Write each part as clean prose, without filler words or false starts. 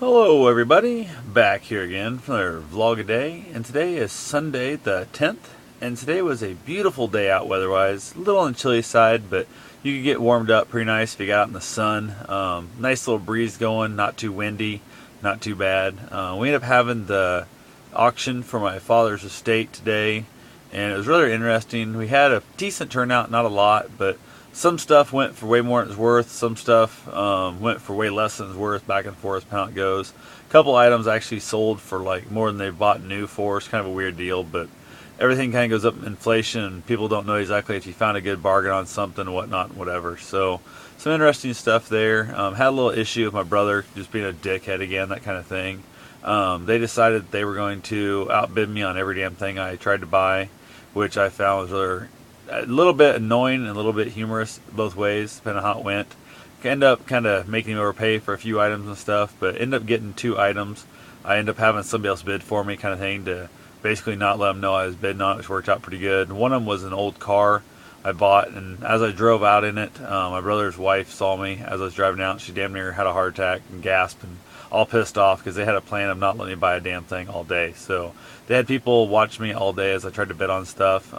Hello everybody, back here again for another vlog a day, and today is Sunday the 10th, and today was a beautiful day out weather-wise, a little on the chilly side, but you could get warmed up pretty nice if you got out in the sun. Nice little breeze going, not too windy, not too bad. We ended up having the auction for my father's estate today, and it was really interesting. We had a decent turnout, not a lot, but some stuff went for way more than it's worth. Some stuff went for way less than it's worth, back and forth, how it goes. A couple items actually sold for like more than they bought new for. It's kind of a weird deal, but everything kind of goes up in inflation, and people don't know exactly if you found a good bargain on something, whatnot, whatever. So some interesting stuff there. Had a little issue with my brother just being a dickhead again, that kind of thing. They decided they were going to outbid me on every damn thing I tried to buy, which I found was really a little bit annoying and a little bit humorous both ways, depending on how it went. End up kind of making me overpay for a few items and stuff, but end up getting two items. I end up having somebody else bid for me, kind of thing, to basically not let them know I was bidding on it, which worked out pretty good. One of them was an old car I bought, and as I drove out in it, my brother's wife saw me as I was driving out. She damn near had a heart attack and gasped, and all pissed off because they had a plan of not letting me buy a damn thing all day. So they had people watch me all day as I tried to bid on stuff.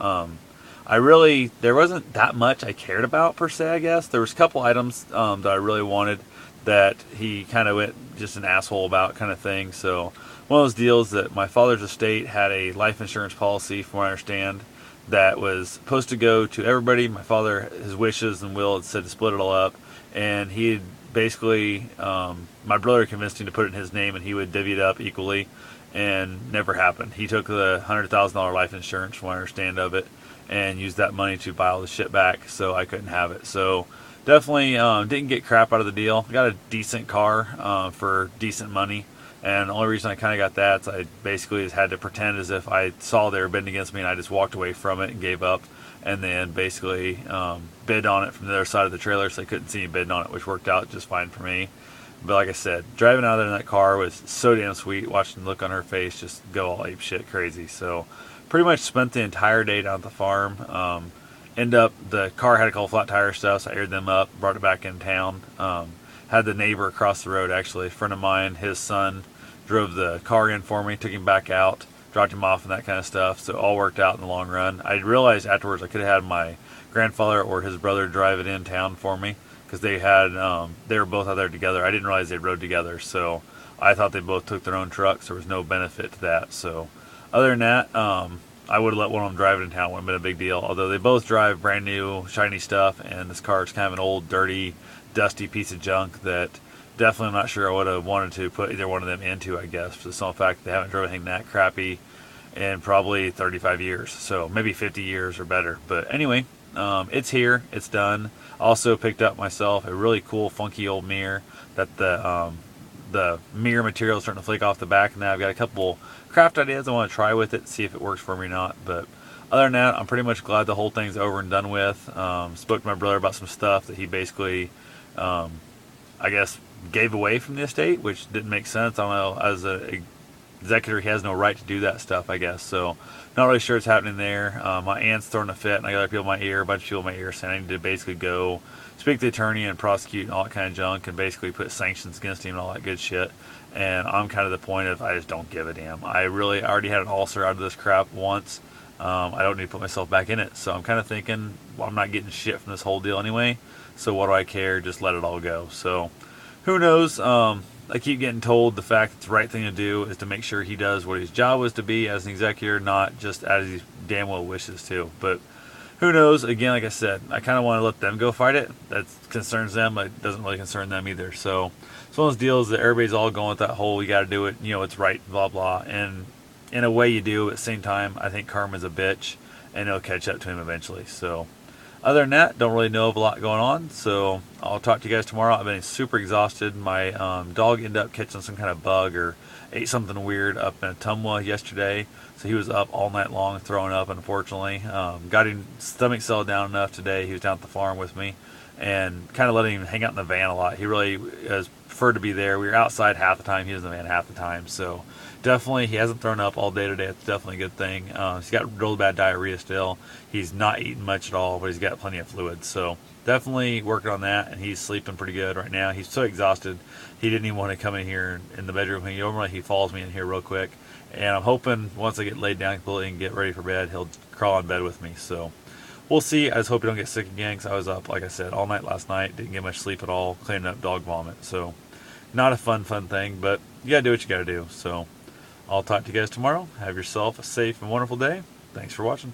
There wasn't that much I cared about per se, I guess. There was a couple items that I really wanted that he kind of went just an asshole about, kind of thing. So one of those deals that my father's estate had a life insurance policy, from what I understand, that was supposed to go to everybody. My father, his wishes and will had said to split it all up, and he had basically, my brother convinced him to put it in his name and he would divvy it up equally, and never happened. He took the $100,000 life insurance, from what I understand of it, and used that money to buy all the shit back, so I couldn't have it. So definitely didn't get crap out of the deal. Got a decent car for decent money, and the only reason I kind of got that is I basically just had to pretend as if I saw they were bidding against me, and I just walked away from it and gave up, and then basically bid on it from the other side of the trailer so they couldn't see me bidding on it, which worked out just fine for me. But like I said, driving out there in that car was so damn sweet, watching the look on her face just go all ape shit crazy. So pretty much spent the entire day down at the farm. The car had a couple flat tire stuff, so I aired them up, brought it back in town. Had the neighbor across the road, actually, a friend of mine, his son drove the car in for me, took him back out, dropped him off and that kind of stuff. So it all worked out in the long run. I realized afterwards I could have had my grandfather or his brother drive it in town for me, because they were both out there together. I didn't realize they rode together, so I thought they both took their own trucks. There was no benefit to that. So other than that, I would have let one of them drive it in town. It wouldn't have been a big deal. Although they both drive brand new, shiny stuff, and this car is kind of an old, dirty, dusty piece of junk that definitely I'm not sure I would have wanted to put either one of them into, I guess, for the simple fact that they haven't driven anything that crappy in probably 35 years. So maybe 50 years or better. But anyway, it's here. It's done. Also picked up myself a really cool, funky old mirror that the mirror material is starting to flake off the back, and now I've got a couple craft ideas I want to try with it, see if it works for me or not. But other than that, I'm pretty much glad the whole thing's over and done with. Spoke to my brother about some stuff that he basically, I guess, gave away from the estate, which didn't make sense. I don't know, as a executor, he has no right to do that stuff, I guess. So not really sure what's happening there. My aunt's throwing a fit, and I got other people in my ear, a bunch of people in my ear saying I need to basically go speak to the attorney and prosecute and all that kind of junk, and basically put sanctions against him and all that good shit. And I'm kind of the point of I just don't give a damn. I already had an ulcer out of this crap once. I don't need to put myself back in it. So I'm kind of thinking, well, I'm not getting shit from this whole deal anyway, so what do I care? Just let it all go. So who knows? I keep getting told the fact that the right thing to do is to make sure he does what his job was to be as an executor, not just as he damn well wishes to. But who knows? Again, like I said, I kind of want to let them go fight it. That concerns them. It doesn't really concern them either. So it's one of those deals that everybody's all going with that whole, you got to do it, it's right, blah, blah. And in a way you do. At the same time, I think karma's a bitch, and it'll catch up to him eventually. So other than that, don't really know of a lot going on. So I'll talk to you guys tomorrow. I've been super exhausted. My dog ended up catching some kind of bug or ate something weird up in Ottumwa yesterday. So he was up all night long throwing up, unfortunately. Got his stomach settled down enough today. He was down at the farm with me. and kind of letting him hang out in the van a lot. He really has preferred to be there. We were outside half the time. He was in the van half the time. So definitely, he hasn't thrown up all day today. It's definitely a good thing. He's got real bad diarrhea still. He's not eating much at all, but he's got plenty of fluids. So definitely working on that, and he's sleeping pretty good right now. He's so exhausted, he didn't even want to come in here in the bedroom. Normally he follows me in here real quick, and I'm hoping once I get laid down completely and get ready for bed, he'll crawl in bed with me. So we'll see. I just hope he don't get sick again, because I was up, like I said, all night last night. Didn't get much sleep at all, cleaning up dog vomit. So not a fun thing, but you gotta do what you gotta do. So I'll talk to you guys tomorrow. Have yourself a safe and wonderful day. Thanks for watching.